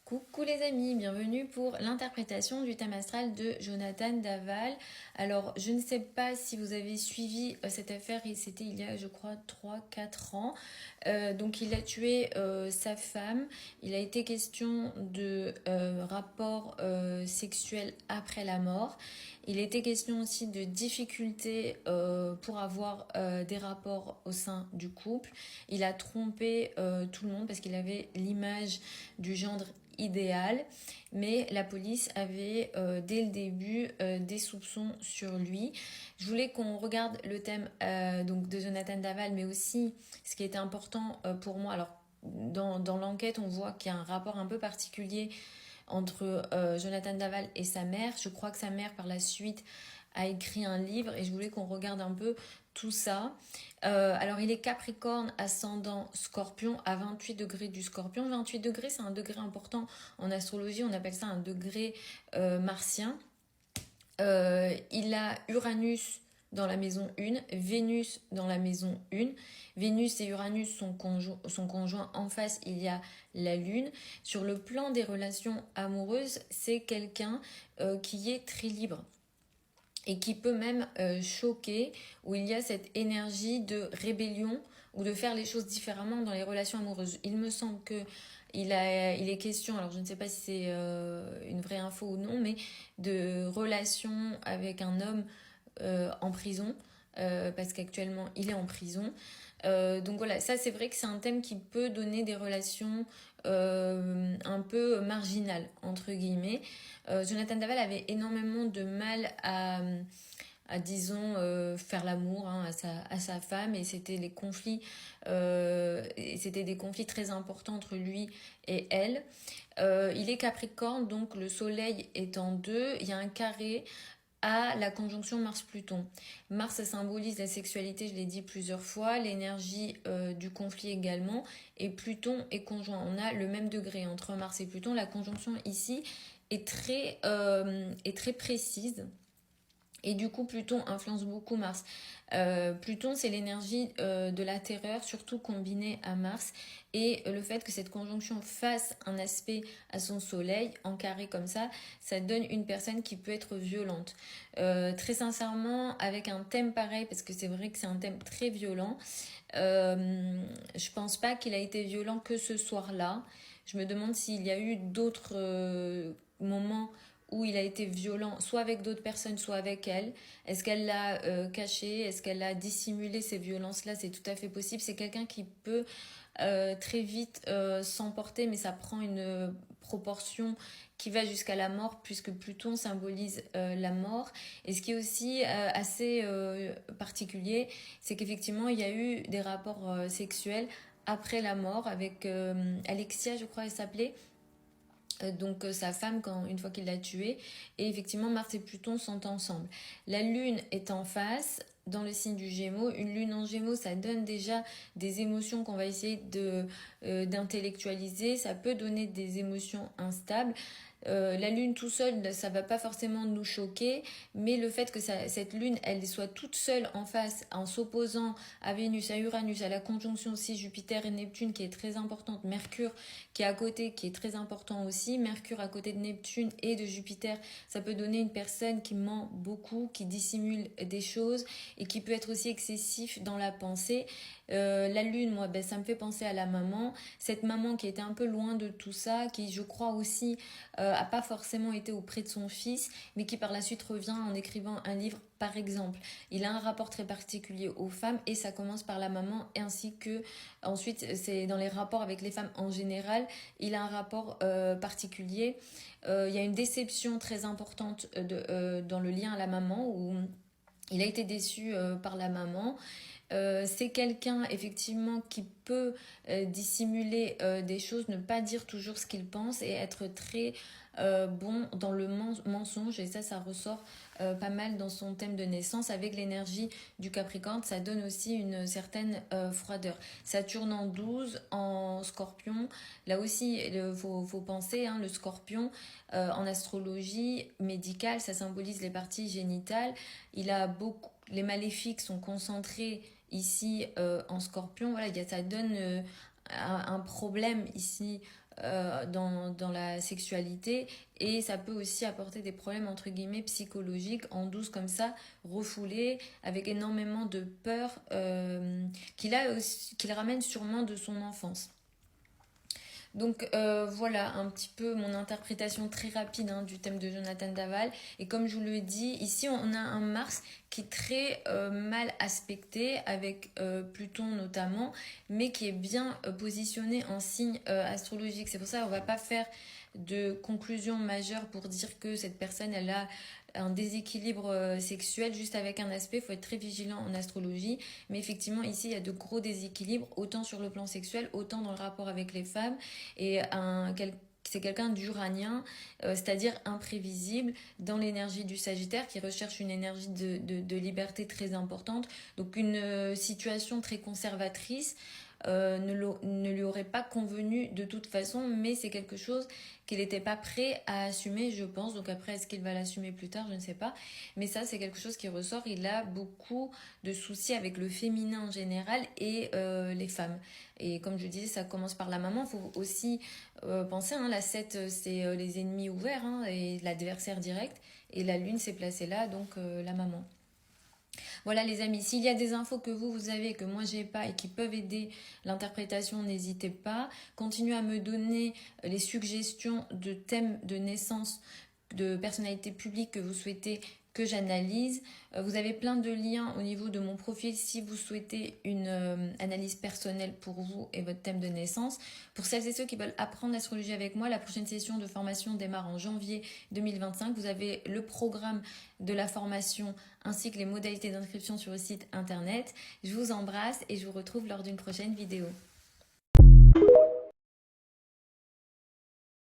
Coucou les amis, bienvenue pour l'interprétation du thème astral de Jonathan Daval. Alors, je ne sais pas si vous avez suivi cette affaire, c'était il y a, je crois, 3 4 ans. Donc, il a tué sa femme. Il a été question de rapport sexuel après la mort. Il a été question aussi de difficultés pour avoir des rapports au sein du couple. Il a trompé tout le monde parce qu'il avait l'image du gendre idéal, mais la police avait dès le début des soupçons sur lui. Je voulais qu'on regarde le thème donc de Jonathan Daval, mais aussi ce qui était important pour moi. Alors dans l'enquête, on voit qu'il y a un rapport un peu particulier entre Jonathan Daval et sa mère. Je crois que sa mère par la suite a écrit un livre et je voulais qu'on regarde un peu tout ça. Alors il est Capricorne, ascendant Scorpion à 28 degrés du Scorpion. 28 degrés, c'est un degré important en astrologie, on appelle ça un degré martien. Il a Uranus dans la maison 1, Vénus dans la maison 1. Vénus et Uranus sont conjoints. En face, il y a la Lune. Sur le plan des relations amoureuses, c'est quelqu'un qui est très libre et qui peut même choquer, où il y a cette énergie de rébellion ou de faire les choses différemment dans les relations amoureuses. Il me semble que il est question, alors je ne sais pas si c'est une vraie info ou non, mais de relations avec un homme en prison, parce qu'actuellement il est en prison. Donc voilà, ça c'est vrai que c'est un thème qui peut donner des relations un peu marginales, entre guillemets. Jonathan Daval avait énormément de mal à disons, faire l'amour hein, à sa femme, et c'était c'était des conflits très importants entre lui et elle. Il est Capricorne, donc le soleil est en 2, il y a un carré à la conjonction Mars-Pluton. Mars, ça symbolise la sexualité, je l'ai dit plusieurs fois, l'énergie du conflit également, et Pluton est conjoint. On a le même degré entre Mars et Pluton. La conjonction ici est très précise. Et du coup, Pluton influence beaucoup Mars. Pluton, c'est l'énergie de la terreur, surtout combinée à Mars. Et le fait que cette conjonction fasse un aspect à son soleil, en carré comme ça donne une personne qui peut être violente. Très sincèrement, avec un thème pareil, parce que c'est vrai que c'est un thème très violent, je pense pas qu'il a été violent que ce soir-là. Je me demande s'il y a eu d'autres moments où il a été violent, soit avec d'autres personnes, soit avec elle. Est-ce qu'elle l'a caché? Est-ce qu'elle a dissimulé ces violences-là? C'est tout à fait possible. C'est quelqu'un qui peut très vite s'emporter, mais ça prend une proportion qui va jusqu'à la mort, puisque Pluton symbolise la mort. Et ce qui est aussi assez particulier, c'est qu'effectivement, il y a eu des rapports sexuels après la mort avec Alexia, je crois, elle s'appelait, donc sa femme une fois qu'il l'a tuée. Et effectivement, Mars et Pluton sont ensemble. La Lune est en face dans le signe du Gémeaux. Une Lune en Gémeaux, ça donne déjà des émotions qu'on va essayer d'intellectualiser. Ça peut donner des émotions instables. La lune tout seul, ça va pas forcément nous choquer, mais le fait que cette lune, elle soit toute seule en face, en s'opposant à Vénus, à Uranus, à la conjonction aussi Jupiter et Neptune qui est très importante, Mercure qui est à côté, qui est très important aussi, Mercure à côté de Neptune et de Jupiter, ça peut donner une personne qui ment beaucoup, qui dissimule des choses et qui peut être aussi excessif dans la pensée. La lune, moi, ça me fait penser à la maman, cette maman qui était un peu loin de tout ça, qui je crois aussi a pas forcément été auprès de son fils, mais qui par la suite revient en écrivant un livre par exemple. Il a un rapport très particulier aux femmes et ça commence par la maman, ainsi que ensuite c'est dans les rapports avec les femmes en général, il a un rapport particulier. Il y a une déception très importante dans le lien à la maman, où il a été déçu par la maman. C'est quelqu'un effectivement qui peut dissimuler des choses, ne pas dire toujours ce qu'il pense et être très bon dans le mensonge, et ça ressort pas mal dans son thème de naissance avec l'énergie du Capricorne. Ça donne aussi une certaine froideur. Saturne en 12 en Scorpion, là aussi faut penser hein, le Scorpion en astrologie médicale, ça symbolise les parties génitales. Les maléfiques sont concentrés ici en Scorpion. Voilà, ça donne un problème ici dans la sexualité, et ça peut aussi apporter des problèmes entre guillemets psychologiques en douce comme ça, refoulés, avec énormément de peur qu'il ramène sûrement de son enfance. Donc voilà un petit peu mon interprétation très rapide du thème de Jonathan Daval. Et comme je vous le dis, ici on a un Mars qui est très mal aspecté avec Pluton notamment, mais qui est bien positionné en signe astrologique. C'est pour ça qu'on ne va pas faire de conclusion majeure pour dire que cette personne elle a un déséquilibre sexuel juste avec un aspect. Il faut être très vigilant en astrologie, mais effectivement ici il y a de gros déséquilibres autant sur le plan sexuel, autant dans le rapport avec les femmes, et c'est quelqu'un d'uranien, c'est-à-dire imprévisible, dans l'énergie du Sagittaire, qui recherche une énergie de liberté très importante, donc une situation très conservatrice. Ne lui aurait pas convenu de toute façon, mais c'est quelque chose qu'il n'était pas prêt à assumer, je pense. Donc après, est-ce qu'il va l'assumer plus tard, je ne sais pas, mais ça c'est quelque chose qui ressort. Il a beaucoup de soucis avec le féminin en général et les femmes, et comme je disais, ça commence par la maman. Il faut aussi penser, la 7 c'est les ennemis ouverts, et l'adversaire direct, et la lune s'est placée là, donc la maman. Voilà les amis, s'il y a des infos que vous avez, que moi j'ai pas, et qui peuvent aider l'interprétation, n'hésitez pas. Continuez à me donner les suggestions de thèmes de naissance, de personnalités publiques que vous souhaitez que j'analyse. Vous avez plein de liens au niveau de mon profil si vous souhaitez une analyse personnelle pour vous et votre thème de naissance. Pour celles et ceux qui veulent apprendre l'astrologie avec moi, la prochaine session de formation démarre en janvier 2025. Vous avez le programme de la formation ainsi que les modalités d'inscription sur le site internet. Je vous embrasse et je vous retrouve lors d'une prochaine vidéo.